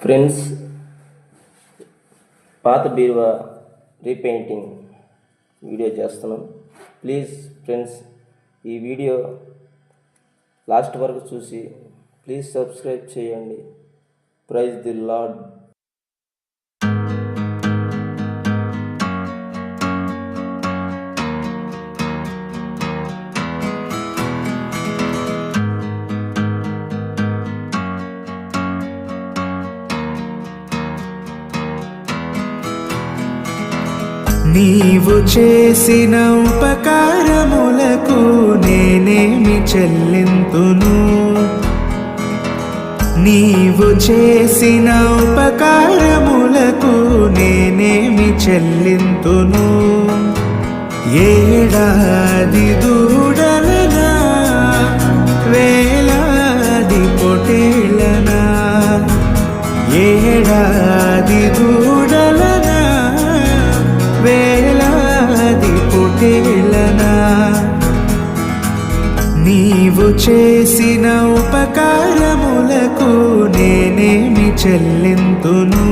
Friends, పాత బీరువా repainting video చేస్తున్నాం. ప్లీజ్ ఫ్రెండ్స్, ఈ వీడియో లాస్ట్ వరకు చూసి ప్లీజ్ సబ్స్క్రైబ్ చేయండి. Praise the Lord. నీవు చేసిన ఉపకారములకు నేనేమి చెల్లింతును? నీవు చేసిన ఉపకారములకు నేనేమి చెల్లింతును? ఏడాది దూడలనా, వేలాది పొటేళ్ళనా, ఏడాది దూడలనా, వేలాది పొటేళ్ళనా, నీవు చేసిన ఉపకారములకు నేనేమి చెల్లింతును?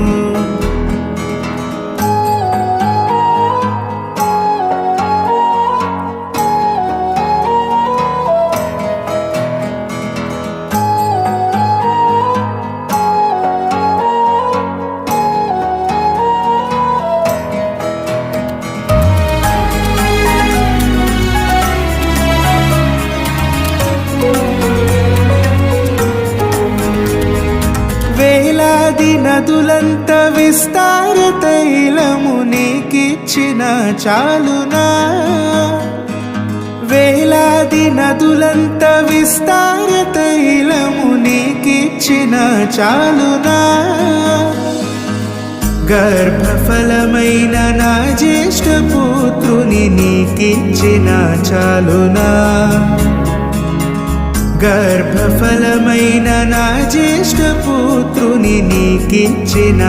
వేలాది నదులంత విస్తార తైలము నీకిచ్చిన చాలునా? వేలాది నదులంత విస్తార తైలము నీకిచ్చిన చాలునా? గర్భఫలమైన నా జ్యేష్ఠ పుత్రుని నీకిచ్చిన చాలునా? గర్భఫలమైన నా జ్యేష్ఠ పుత్రుని నీకిచ్చిన